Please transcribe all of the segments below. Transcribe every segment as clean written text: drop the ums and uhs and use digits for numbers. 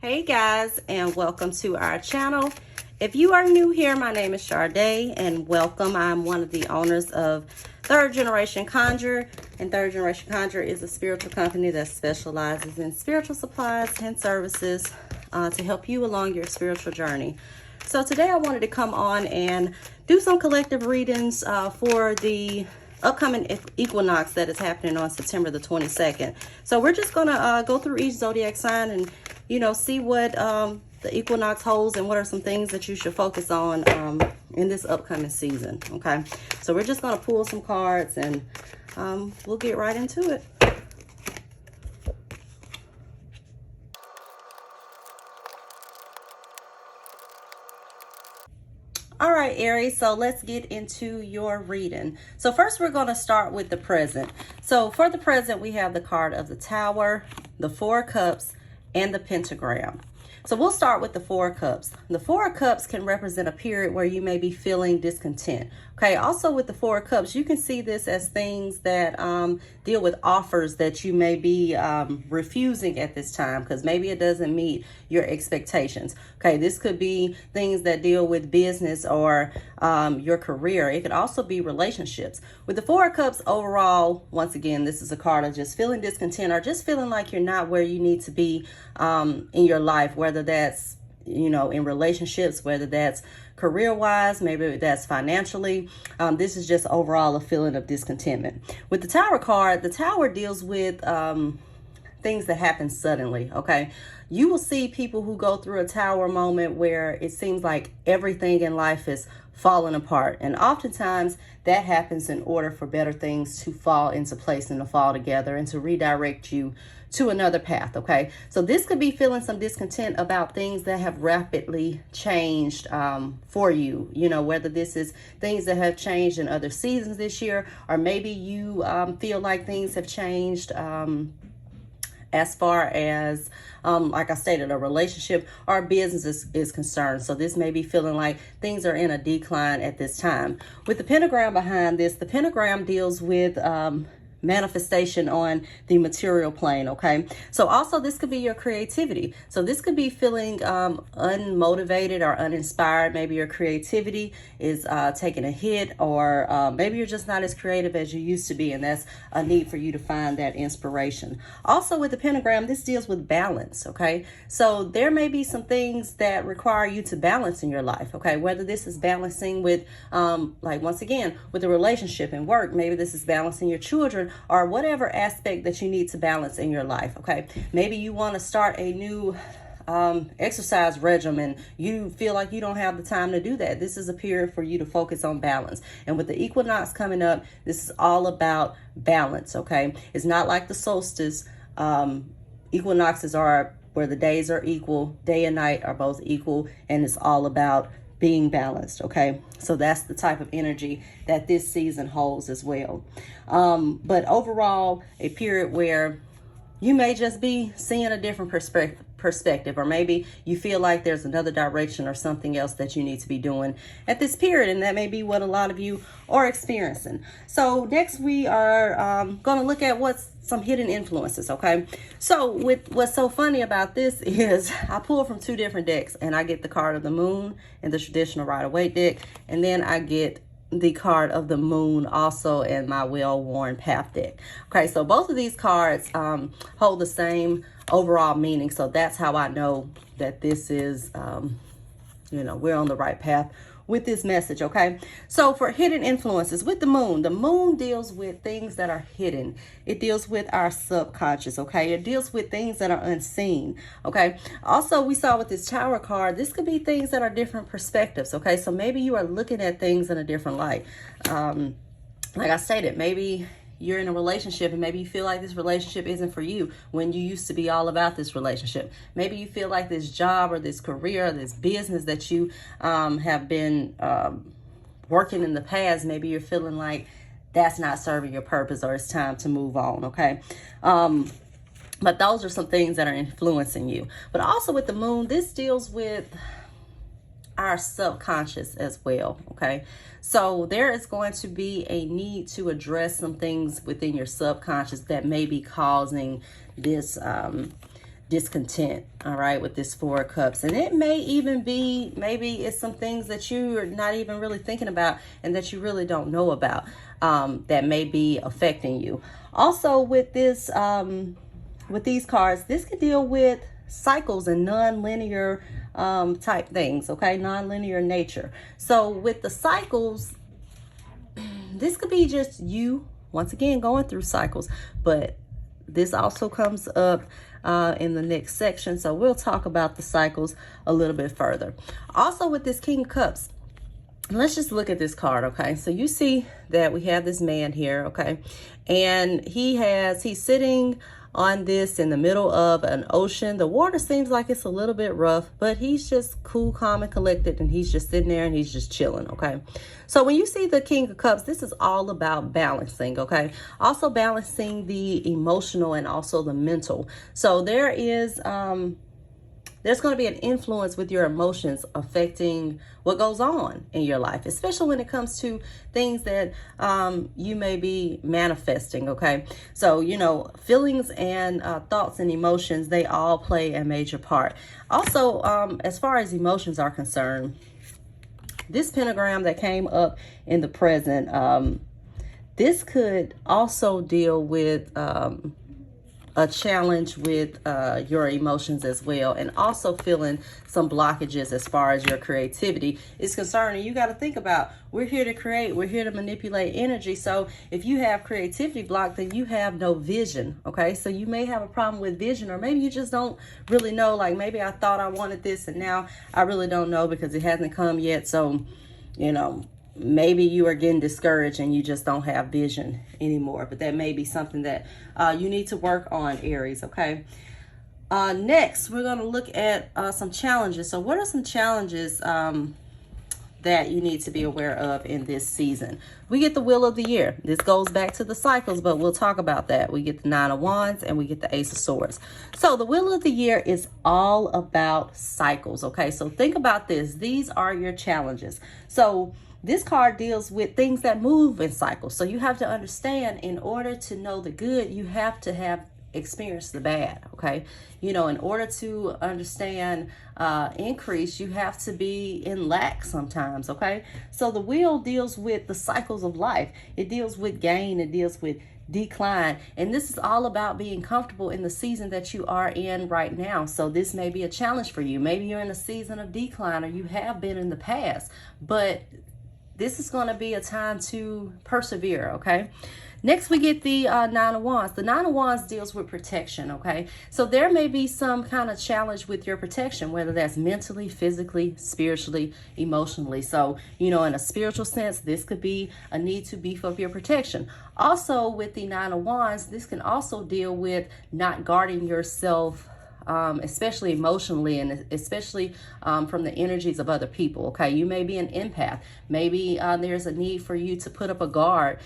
Hey guys, and welcome to our channel. If you are new here, my name is Sade, and welcome. I'm one of the owners of Third Generation Conjure, and Third Generation Conjure is a spiritual company that specializes in spiritual supplies and services to help you along your spiritual journey. So today I wanted to come on and do some collective readings for the upcoming equinox that is happening on September the 22nd. So we're just gonna go through each zodiac sign and see what the equinox holds and what are some things that you should focus on in this upcoming season. Okay, so we're just gonna pull some cards and we'll get right into it. All right, Aries, so let's get into your reading. So first we're going to start with the present. So for the present, we have the card of the Tower, the Four of Cups, and the Pentagram. So we'll start with the Four of Cups. The Four of Cups can represent a period where you may be feeling discontent. Okay, also with the Four of Cups, you can see this as things that deal with offers that you may be refusing at this time because maybe it doesn't meet your expectations. Okay, this could be things that deal with business or your career. It could also be relationships. With the Four of Cups overall, once again, this is a card of just feeling discontent or just feeling like you're not where you need to be in your life, whether that's in relationships, whether that's career-wise, maybe that's financially. This is just overall a feeling of discontentment. With the Tower card, the Tower deals with things that happen suddenly. Okay, you will see people who go through a Tower moment where it seems like everything in life is falling apart, and oftentimes that happens in order for better things to fall into place and to fall together and to redirect you to another path. Okay, so this could be feeling some discontent about things that have rapidly changed for you, whether this is things that have changed in other seasons this year, or maybe you feel like things have changed as far as like I stated, a relationship or business is concerned. So this may be feeling like things are in a decline at this time. With the pentagram behind this, the pentagram deals with manifestation on the material plane. Okay, so also this could be your creativity. So this could be feeling unmotivated or uninspired. Maybe your creativity is taking a hit, or maybe you're just not as creative as you used to be, and that's a need for you to find that inspiration. Also with the pentagram, this deals with balance. Okay, so there may be some things that require you to balance in your life. Okay, whether this is balancing with like once again with a relationship and work, maybe this is balancing your children, or whatever aspect that you need to balance in your life. Okay, maybe you want to start a new exercise regimen. You feel like you don't have the time to do that. This is a period for you to focus on balance. And with the equinox coming up, this is all about balance. Okay, it's not like the solstice. Equinoxes are where the days are equal, day and night are both equal, and it's all about being balanced. Okay, so that's the type of energy that this season holds as well. But overall, a period where you may just be seeing a different perspective, or maybe you feel like there's another direction or something else that you need to be doing at this period, and that may be what a lot of you are experiencing. So next we are going to look at what's some hidden influences. Okay, so what's so funny about this is I pull from two different decks, and I get the card of the Moon in the traditional Rider-Waite deck, and then I get the card of the Moon also in my well-worn Path deck. Okay, so both of these cards hold the same overall meaning, so that's how I know that this is we're on the right path with this message. Okay, so for hidden influences with the Moon deals with things that are hidden. It deals with our subconscious. Okay, it deals with things that are unseen. Okay, also we saw with this Tower card, this could be things that are different perspectives. Okay, so maybe you are looking at things in a different light. Like I stated, maybe you're in a relationship and maybe you feel like this relationship isn't for you when you used to be all about this relationship. Maybe you feel like this job or this career or this business that you have been working in the past, maybe you're feeling like that's not serving your purpose or it's time to move on. Okay, but those are some things that are influencing you. But also with the Moon, this deals with our subconscious as well. Okay, so there is going to be a need to address some things within your subconscious that may be causing this discontent, all right, with this Four of Cups. And it may even be, maybe it's some things that you're not even really thinking about and that you really don't know about, that may be affecting you. Also with this, with these cards, this could deal with cycles and non-linear type things, okay, non-linear nature. So with the cycles, this could be just you, once again, going through cycles, but this also comes up in the next section. So we'll talk about the cycles a little bit further. Also with this King of Cups, let's just look at this card, okay? So you see that we have this man here, okay? And he's sitting on this in the middle of an ocean. The water seems like it's a little bit rough, but he's just cool, calm, and collected, and he's just sitting there and he's just chilling, okay? So when you see the King of Cups, this is all about balancing, okay? Also balancing the emotional and also the mental. So there's going to be an influence with your emotions affecting what goes on in your life, especially when it comes to things that you may be manifesting, okay? So, you know, feelings and thoughts and emotions, they all play a major part. Also, as far as emotions are concerned, this pentagram that came up in the present, this could also deal with a challenge with your emotions as well, and also feeling some blockages as far as your creativity is concerned. And you got to think about, we're here to create, we're here to manipulate energy. So if you have creativity block, then you have no vision, okay? So you may have a problem with vision, or maybe you just don't really know, like maybe I thought I wanted this and now I really don't know because it hasn't come yet. So, you know, maybe you are getting discouraged and you just don't have vision anymore, but that may be something that you need to work on, Aries, okay? Next, we're going to look at some challenges. So what are some challenges that you need to be aware of in this season? We get the Wheel of the Year. This goes back to the cycles, but we'll talk about that. We get the Nine of Wands and we get the Ace of Swords. So the Wheel of the Year is all about cycles, okay? So think about this. These are your challenges. So this card deals with things that move in cycles. So you have to understand, in order to know the good, you have to have experienced the bad, okay? You know, in order to understand increase, you have to be in lack sometimes, okay? So the wheel deals with the cycles of life. It deals with gain, it deals with decline, and this is all about being comfortable in the season that you are in right now. So this may be a challenge for you. Maybe you're in a season of decline, or you have been in the past, but this is going to be a time to persevere, okay? Next, we get the Nine of Wands. The Nine of Wands deals with protection, okay? So there may be some kind of challenge with your protection, whether that's mentally, physically, spiritually, emotionally. So, you know, in a spiritual sense, this could be a need to beef up your protection. Also, with the Nine of Wands, this can also deal with not guarding yourself, especially emotionally, and especially from the energies of other people, okay? You may be an empath. Maybe there's a need for you to put up a guard.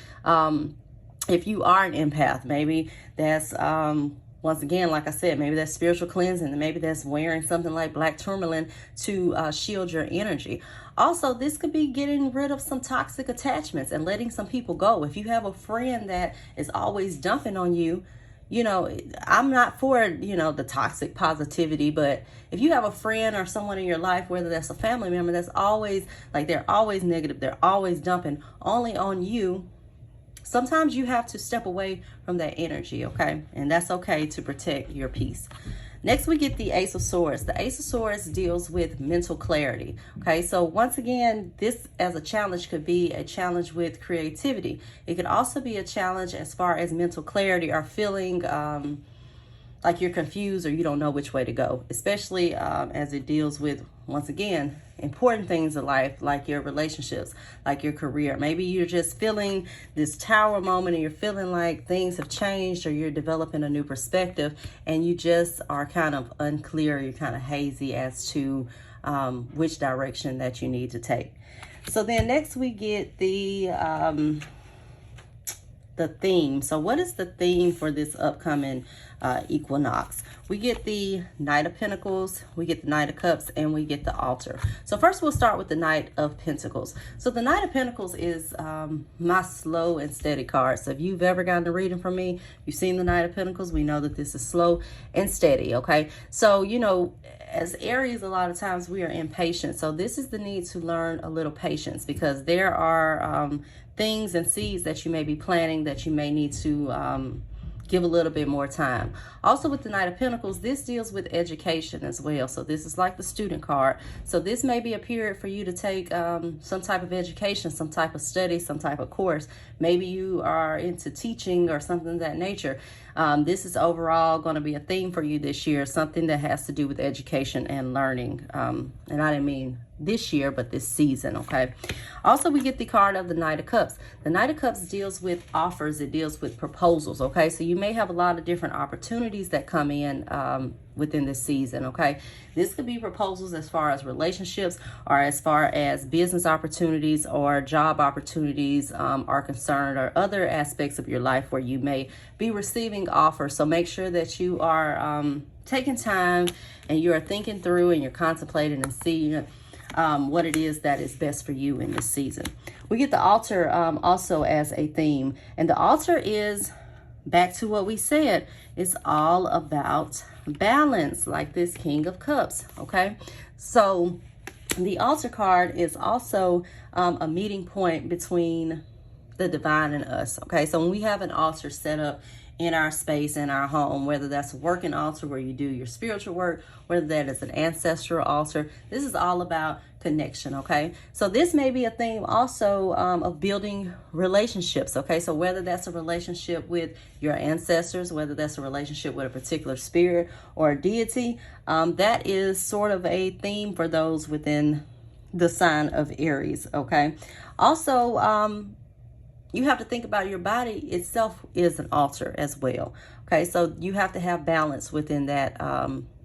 If you are an empath, maybe that's, once again, like I said, maybe that's spiritual cleansing, and maybe that's wearing something like black tourmaline to shield your energy. Also, this could be getting rid of some toxic attachments and letting some people go. If you have a friend that is always dumping on you, you know, I'm not for, you know, the toxic positivity, but if you have a friend or someone in your life, whether that's a family member, that's always like, they're always negative, they're always dumping only on you, sometimes you have to step away from that energy, okay? And that's okay to protect your peace. Next, we get the Ace of Swords. The Ace of Swords deals with mental clarity, okay? So once again, this as a challenge could be a challenge with creativity. It could also be a challenge as far as mental clarity, or feeling like you're confused or you don't know which way to go, especially as it deals with, once again, important things in life, like your relationships, like your career. Maybe you're just feeling this tower moment and you're feeling like things have changed, or you're developing a new perspective and you just are kind of unclear, you're kind of hazy as to which direction that you need to take. So then next we get the the theme. So what is the theme for this upcoming equinox? We get the Knight of Pentacles, we get the Knight of Cups, and we get the Altar. So first we'll start with the Knight of Pentacles. So the Knight of Pentacles is my slow and steady card. So if you've ever gotten a reading from me, you've seen the Knight of Pentacles, we know that this is slow and steady, okay? So, you know, as Aries, a lot of times we are impatient. So this is the need to learn a little patience, because there are things and seeds that you may be planting that you may need to give a little bit more time. Also with the Knight of Pentacles, this deals with education as well. So this is like the student card. So this may be a period for you to take some type of education, some type of study, some type of course. Maybe you are into teaching or something of that nature. This is overall going to be a theme for you this year, something that has to do with education and learning. And I didn't mean this year, but this season, okay? Also, we get the card of the Knight of Cups. The Knight of Cups deals with offers. It deals with proposals, okay? So you may have a lot of different opportunities that come in within this season, okay? This could be proposals as far as relationships, or as far as business opportunities or job opportunities are concerned, or other aspects of your life where you may be receiving offers. So make sure that you are taking time and you are thinking through and you're contemplating and seeing what it is that is best for you in this season. We get the Altar also as a theme, and the Altar is back to what we said. It's all about balance, like this King of Cups, okay? So the Altar card is also a meeting point between the divine and us, okay? So when we have an altar set up in our space, in our home, whether that's a working altar where you do your spiritual work, whether that is an ancestral altar, this is all about connection, okay? So this may be a theme also of building relationships, okay? So whether that's a relationship with your ancestors, whether that's a relationship with a particular spirit or a deity, that is sort of a theme for those within the sign of Aries, okay? Also, you have to think about your body itself is an altar as well. Okay, so you have to have balance within that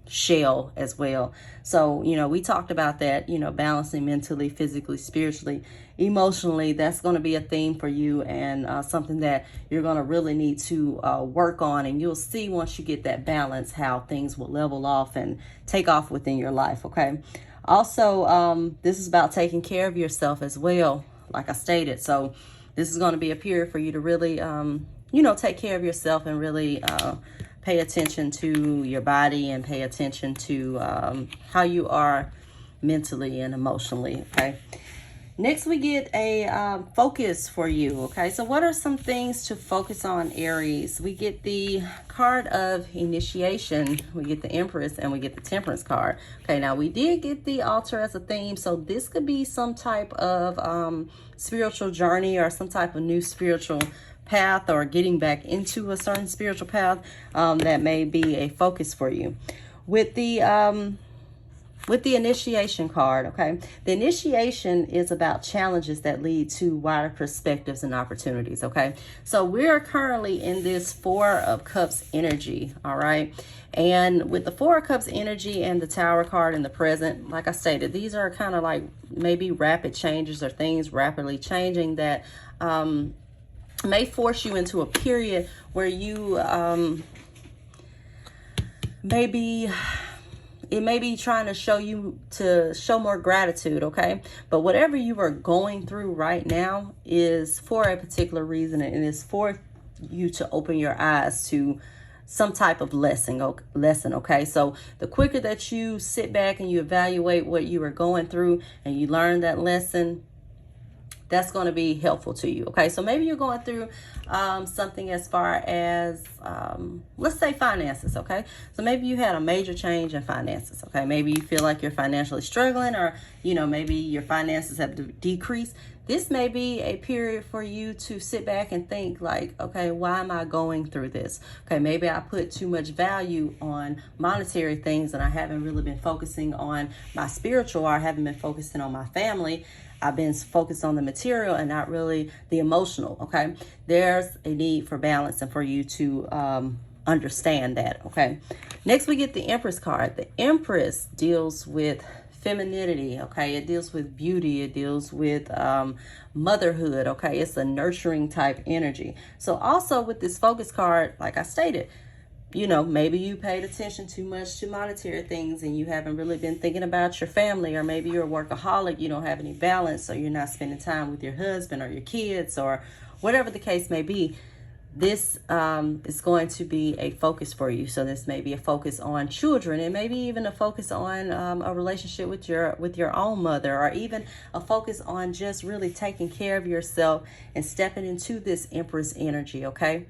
shell as well. So, you know, we talked about that, you know, balancing mentally, physically, spiritually, emotionally. That's going to be a theme for you, and something that you're going to really need to work on. And you'll see once you get that balance how things will level off and take off within your life. Okay. Also, this is about taking care of yourself as well, like I stated. So this is going to be a period for you to really, you know, take care of yourself and really pay attention to your body and pay attention to how you are mentally and emotionally, okay? Next, we get a focus for you, okay? So what are some things to focus on, Aries? We get the card of initiation, we get the Empress, and we get the Temperance card. Okay, now we did get the Altar as a theme, so this could be some type of spiritual journey or some type of new spiritual path, or getting back into a certain spiritual path that may be a focus for you. With the initiation card, okay, the initiation is about challenges that lead to wider perspectives and opportunities, okay? So we're currently in this Four of Cups energy, all right? And with the Four of Cups energy and the Tower card in the present, like I stated, these are kind of like maybe rapid changes or things rapidly changing that may force you into a period where you it may be trying to show more gratitude, okay? But whatever you are going through right now is for a particular reason, and it's for you to open your eyes to some type of lesson, okay? So the quicker that you sit back and you evaluate what you are going through and you learn that lesson, that's going to be helpful to you, okay? So maybe you're going through something as far as, let's say finances, okay? So maybe you had a major change in finances, okay? Maybe you feel like you're financially struggling, or, you know, maybe your finances have decreased. This may be a period for you to sit back and think like, okay, why am I going through this? Okay, maybe I put too much value on monetary things and I haven't really been focusing on my spiritual, or I haven't been focusing on my family. I've been focused on the material and not really the emotional, okay? There's a need for balance and for you to understand that, okay? Next, we get the Empress card. The Empress deals with femininity, okay? It deals with beauty. It deals with motherhood, okay? It's a nurturing type energy. So also with this focus card, like I stated, you know, maybe you paid attention too much to monetary things and you haven't really been thinking about your family, or maybe you're a workaholic, you don't have any balance, so you're not spending time with your husband or your kids or whatever the case may be. This is going to be a focus for you. So this may be a focus on children, and maybe even a focus on a relationship with your own mother, or even a focus on just really taking care of yourself and stepping into this Empress energy, okay?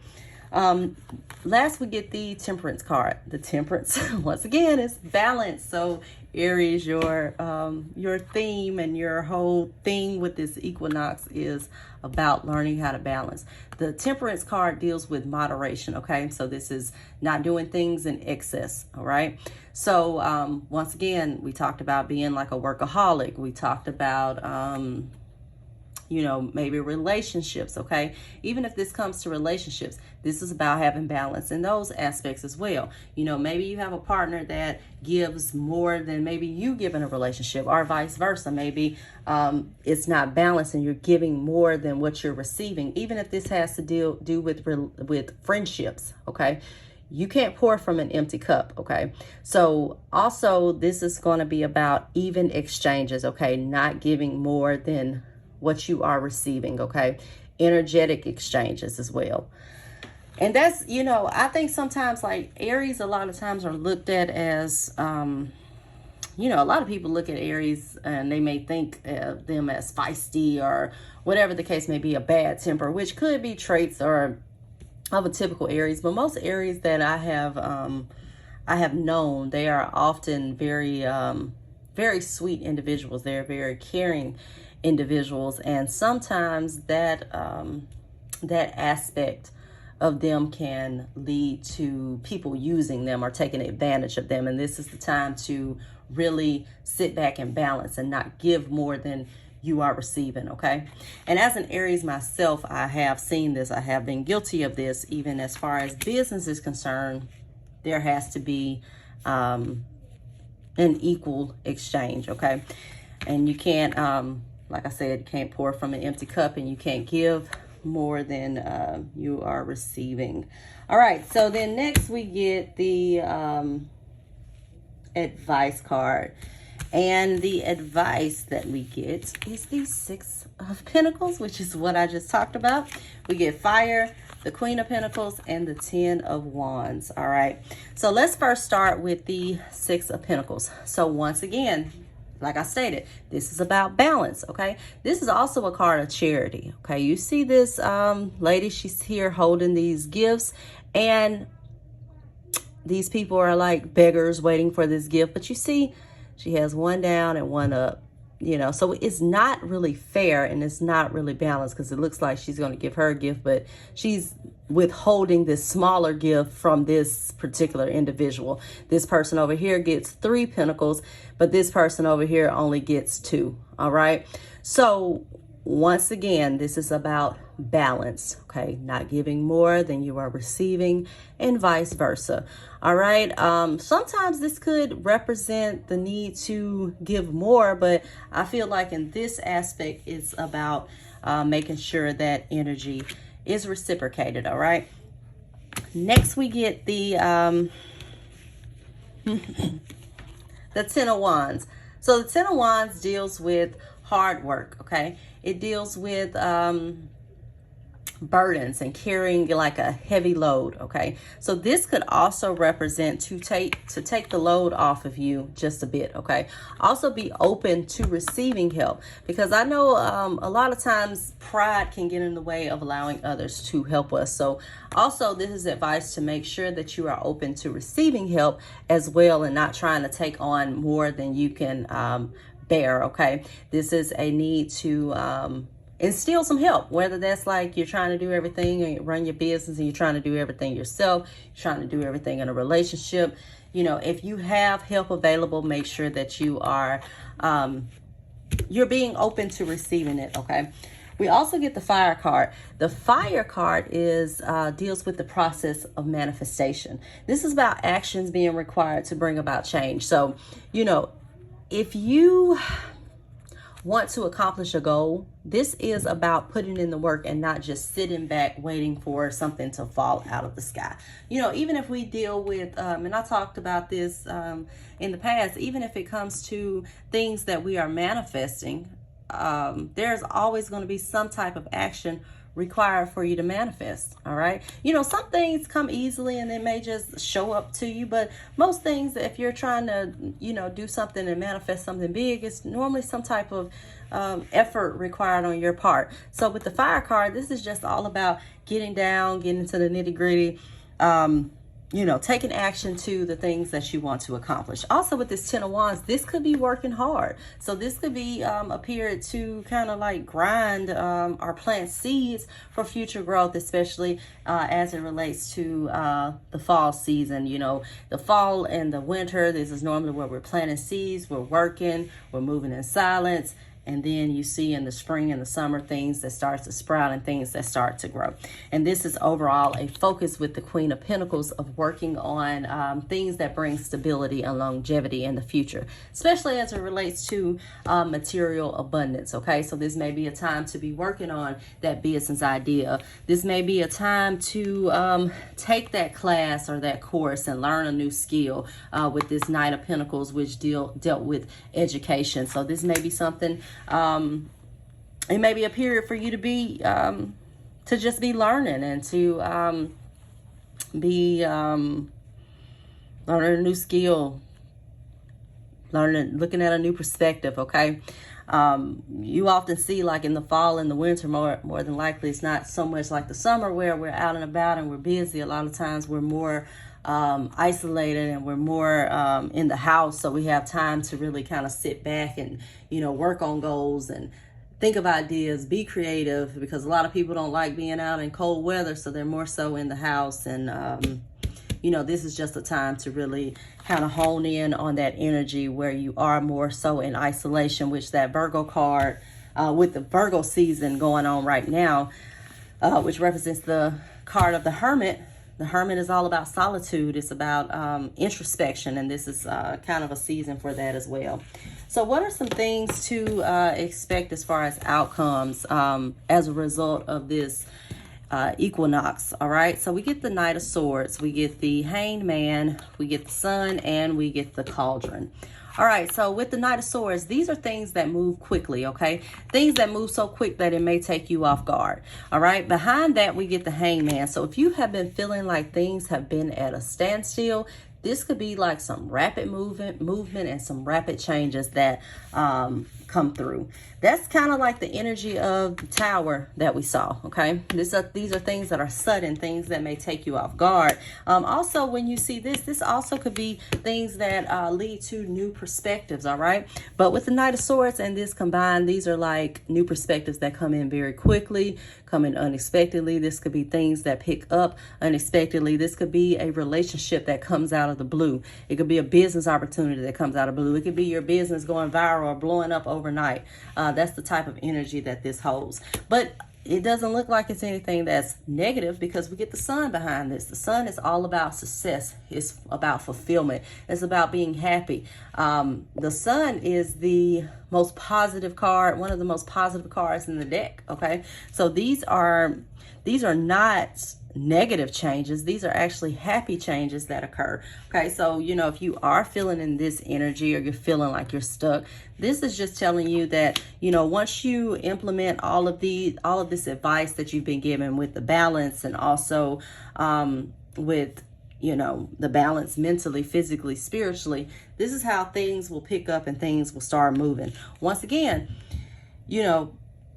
Last, we get the Temperance card. The Temperance, once again, is balance. So Aries, your theme and your whole thing with this equinox is about learning how to balance. The Temperance card deals with moderation, okay? So this is not doing things in excess, all right? So once again, we talked about being like a workaholic. We talked about you know, maybe relationships, okay? Even if this comes to relationships, this is about having balance in those aspects as well. You know, maybe you have a partner that gives more than maybe you give in a relationship, or vice versa. Maybe it's not balanced and you're giving more than what you're receiving, even if this has to do with friendships, okay? You can't pour from an empty cup, okay? So also, this is going to be about even exchanges, okay? Not giving more than what you are receiving, okay? Energetic exchanges as well. And that's, you know, I think sometimes like Aries a lot of times are looked at as, you know, a lot of people look at Aries and they may think of them as feisty or whatever the case may be, a bad temper, which could be traits or of a typical Aries. But most Aries that I have known, they are often very, very sweet individuals. They're very caring individuals, and sometimes that that aspect of them can lead to people using them or taking advantage of them. And this is the time to really sit back and balance and not give more than you are receiving, okay? And as an Aries myself, I have seen this. I have been guilty of this. Even as far as business is concerned, there has to be an equal exchange, okay? And you can't like I said, you can't pour from an empty cup, and you can't give more than you are receiving. All right, so then next we get the advice card. And the advice that we get is the Six of Pentacles, which is what I just talked about. We get Fire, the Queen of Pentacles, and the Ten of Wands. All right, so let's first start with the Six of Pentacles. So once again, like I stated, this is about balance, okay? This is also a card of charity, okay? You see this lady, she's here holding these gifts, and these people are like beggars waiting for this gift. But you see, she has one down and one up, you know? So it's not really fair, and it's not really balanced, because it looks like she's going to give her a gift, but she's withholding this smaller gift from this particular individual. This person over here gets 3 pentacles, but this person over here only gets 2. All right. So once again, this is about balance, okay? Not giving more than you are receiving, and vice versa. All right. Sometimes this could represent the need to give more, but I feel like in this aspect, it's about making sure that energy is reciprocated. All right. Next, we get the the Ten of Wands. So the Ten of Wands deals with hard work. Okay, it deals with burdens and carrying like a heavy load. Okay, so this could also represent to take the load off of you just a bit. Okay, also be open to receiving help, because I know a lot of times pride can get in the way of allowing others to help us. So also, this is advice to make sure that you are open to receiving help as well, and not trying to take on more than you can bear. Okay, this is a need to instill some help, whether that's like you're trying to do everything and run your business and you're trying to do everything yourself, you're trying to do everything in a relationship. You know, if you have help available, make sure that you are you're being open to receiving it. Okay, we also get the Fire card. The Fire card is deals with the process of manifestation. This is about actions being required to bring about change. So, you know, if you want to accomplish a goal, this is about putting in the work and not just sitting back waiting for something to fall out of the sky. You know, even if we deal with, and I talked about this in the past, even if it comes to things that we are manifesting, there's always going to be some type of action required for you to manifest. All right, you know, some things come easily and they may just show up to you, but most things, if you're trying to, you know, do something and manifest something big, it's normally some type of effort required on your part. So with the fire card, this is just all about getting down, getting into the nitty-gritty, you know, taking action to the things that you want to accomplish. Also with this 10 of Wands, this could be working hard. So this could be a period to kind of like grind or plant seeds for future growth, especially as it relates to the fall season. You know, the fall and the winter, this is normally where we're planting seeds, we're working, we're moving in silence. And then you see in the spring and the summer things that start to sprout and things that start to grow. And this is overall a focus with the Queen of Pentacles of working on things that bring stability and longevity in the future, especially as it relates to material abundance. Okay, so this may be a time to be working on that business idea. This may be a time to take that class or that course and learn a new skill with this Knight of Pentacles, which dealt with education. So this may be something, it may be a period for you to be to just be learning and to be learning a new skill, looking at a new perspective. Okay, you often see, like in the fall and the winter, more than likely it's not so much like the summer where we're out and about and we're busy. A lot of times we're more isolated and we're more in the house, so we have time to really kind of sit back and, you know, work on goals and think of ideas, be creative, because a lot of people don't like being out in cold weather, so they're more so in the house. And you know, this is just a time to really kind of hone in on that energy where you are more so in isolation, which that Virgo card with the Virgo season going on right now, which represents the card of the Hermit. The Hermit is all about solitude. It's about introspection, and this is kind of a season for that as well. So what are some things to expect as far as outcomes as a result of this equinox? All right, so we get the Knight of Swords, we get the Hanged Man, we get the Sun, and we get the Cauldron. All right, so with the Knight of Swords, these are things that move quickly, okay? Things that move so quick that it may take you off guard, all right? Behind that, we get the Hangman. So if you have been feeling like things have been at a standstill, this could be like some rapid movement and some rapid changes that come through. That's kind of like the energy of the Tower that we saw, okay? These are things that are sudden, things that may take you off guard. Also, when you see this also could be things that lead to new perspectives, all right? But with the Knight of Swords and this combined, these are like new perspectives that come in very quickly, come in unexpectedly. This could be things that pick up unexpectedly. This could be a relationship that comes out of the blue. It could be a business opportunity that comes out of blue. It could be your business going viral or blowing up overnight. That's the type of energy that this holds. But it doesn't look like it's anything that's negative because we get the Sun behind this. The Sun is all about success. It's about fulfillment. It's about being happy. The Sun is the most positive card, one of the most positive cards in the deck, okay? So these are not negative changes. These are actually happy changes that occur. Okay, so you know, if you are feeling in this energy or you're feeling like you're stuck, this is just telling you that, you know, once you implement all of this advice that you've been given with the balance and also with, you know, the balance mentally, physically, spiritually, this is how things will pick up and things will start moving. Once again, you know,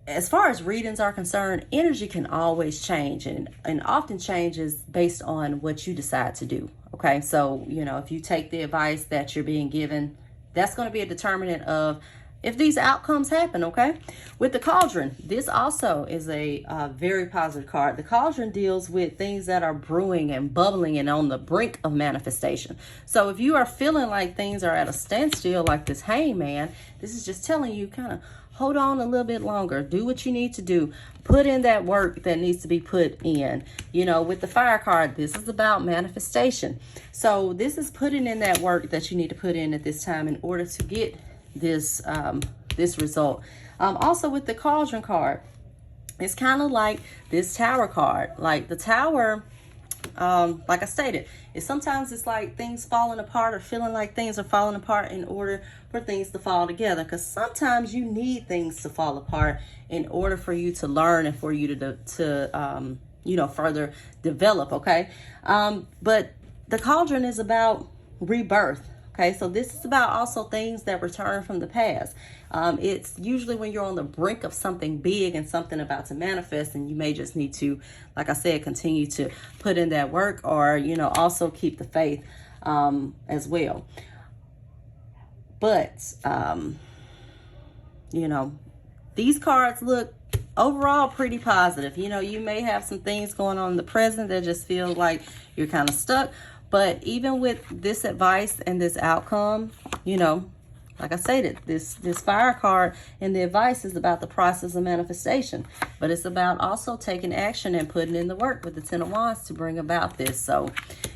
as far as readings are concerned, energy can always change and often changes based on what you decide to do. Okay, so, you know, if you take the advice that you're being given, that's going to be a determinant of if these outcomes happen, okay? With the Cauldron, this also is a very positive card. The Cauldron deals with things that are brewing and bubbling and on the brink of manifestation. So if you are feeling like things are at a standstill, like this Hangman, this is just telling you kind of hold on a little bit longer. Do what you need to do. Put in that work that needs to be put in. You know, with the Fire card, this is about manifestation. So this is putting in that work that you need to put in at this time in order to get this this result. Also with the Cauldron card, it's kind of like this Tower card. Like the Tower, like I stated, sometimes it's like things falling apart or feeling like things are falling apart in order for things to fall together. Because sometimes you need things to fall apart in order for you to learn and for you to you know, further develop. Okay, but the Cauldron is about rebirth. Okay, so this is about also things that return from the past. It's usually when you're on the brink of something big and something about to manifest, and you may just need to, like I said, continue to put in that work, or, you know, also keep the faith as well. But, you know, these cards look overall pretty positive. You know, you may have some things going on in the present that just feel like you're kind of stuck. But even with this advice and this outcome, you know, like I stated, this Fire card and the advice is about the process of manifestation. But it's about also taking action and putting in the work with the Ten of Wands to bring about this. So,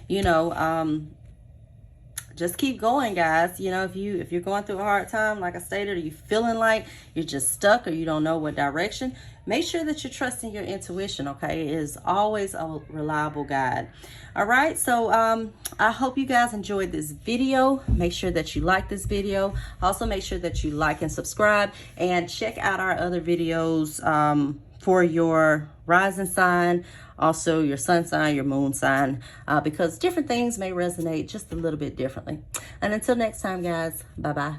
you know, just keep going, guys. You know, if you're going through a hard time, like I stated, or you feeling like you're just stuck or you don't know what direction, make sure that you're trusting your intuition. Okay, it is always a reliable guide. All right, so I hope you guys enjoyed this video. Make sure that you like this video. Also, make sure that you like and subscribe, and check out our other videos for your rising sign, also your sun sign, your moon sign, because different things may resonate just a little bit differently. And until next time, guys, bye-bye.